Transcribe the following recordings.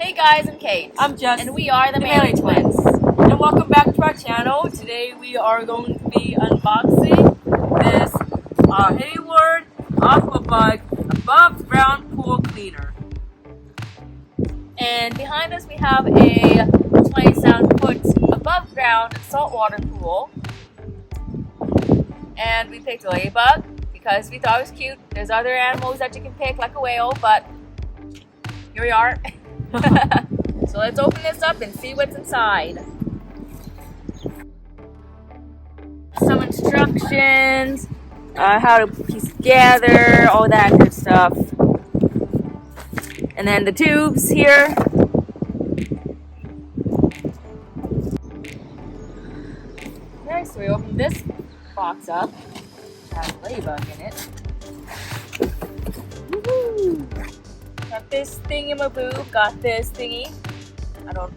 Hey guys, I'm Kate. I'm Jess. And we are the Manly Twins. And welcome back to our channel. Today we are going to be unboxing this Hayward AquaBug above ground pool cleaner. And behind us we have a 27-foot above ground saltwater pool. And we picked a ladybug because we thought it was cute. There's other animals that you can pick like a whale, but here we are. So let's open this up and see what's inside. Some instructions, how to piece it together, all that good stuff. And then the tubes here. Okay, so we open this box up. It has a ladybug in it. Woohoo! Got this thingy-maboo, got this thingy. I don't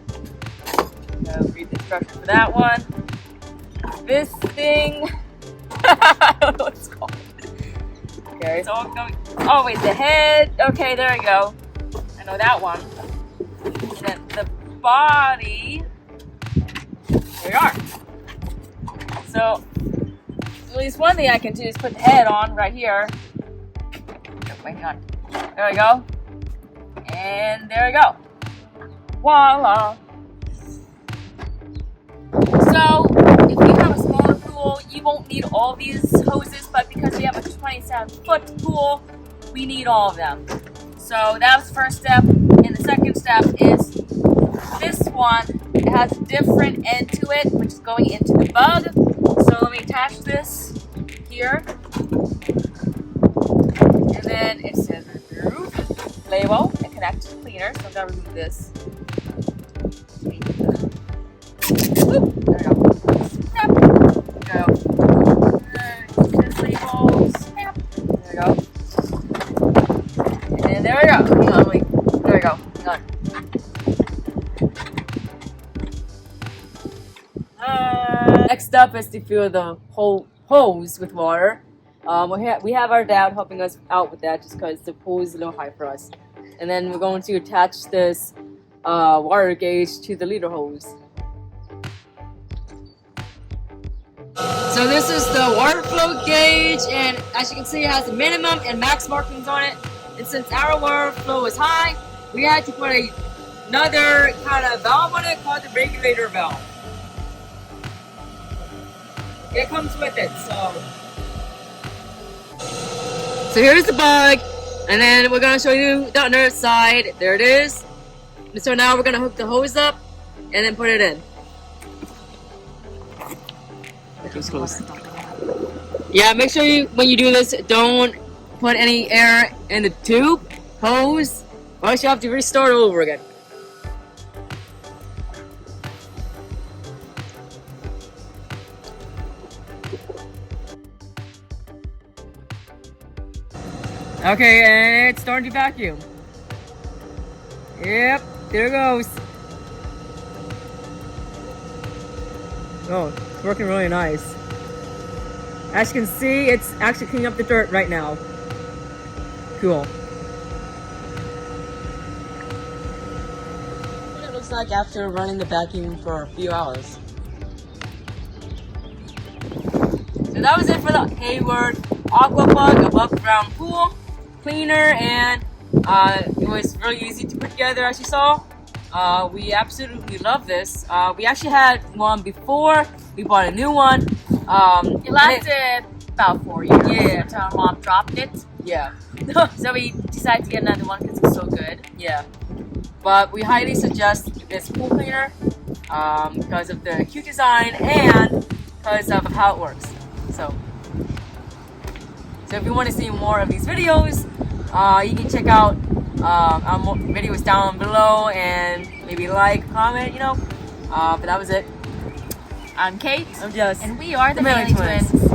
know, read the instructions for that one. This thing, I don't know what it's called. Okay, it's all going. Oh wait, the head. Okay, there we go. I know that one. Then the body. There we are. So at least one thing I can do is put the head on right here. Oh, wait, hang on. There we go. And there we go. Voila! So, if you have a smaller pool, you won't need all these hoses, but because we have a 27-foot pool, we need all of them. So that was the first step, and the second step is this one. It has a different end to it, which is going into the bug. So let me attach this here. And then it says remove label and connect to the cleaner. So I'm gonna remove this. Oop, there we go. Snap. There we go. This label. Snap. There we go. And there we go. Hang on, wait. There we go. Hang on. Next up is to fill the whole hose with water. We have our dad helping us out with that just because the pool is a little high for us. And then we're going to attach this water gauge to the leader hose. So this is the water flow gauge, and as you can see it has the minimum and max markings on it. And since our water flow is high, we had to put another kind of valve on it called the regulator valve. It comes with it, so here's the bug, and then we're gonna show you the other side. There it is. And so now we're gonna hook the hose up and then put it in. It's close. Yeah, make sure you, when you do this, don't put any air in the tube, hose, or else you have to restart it over again. Okay, and it's starting to vacuum. Yep, there it goes. Oh, it's working really nice. As you can see, it's actually cleaning up the dirt right now. Cool. What it looks like after running the vacuum for a few hours. So that was it for the Hayward AquaBug above ground pool cleaner, and it was really easy to put together, as you saw. We absolutely love this. We actually had one before. We bought a new one. It lasted about 4 years. Yeah. Until our mom dropped it. Yeah. So we decided to get another one because it's so good. Yeah. But we highly suggest this pool cleaner because of the cute design and because of how it works. So if you want to see more of these videos, you can check out our videos down below and maybe like, comment, you know. But that was it. I'm Kate. I'm Jess. And we are the Manly Manly Twins.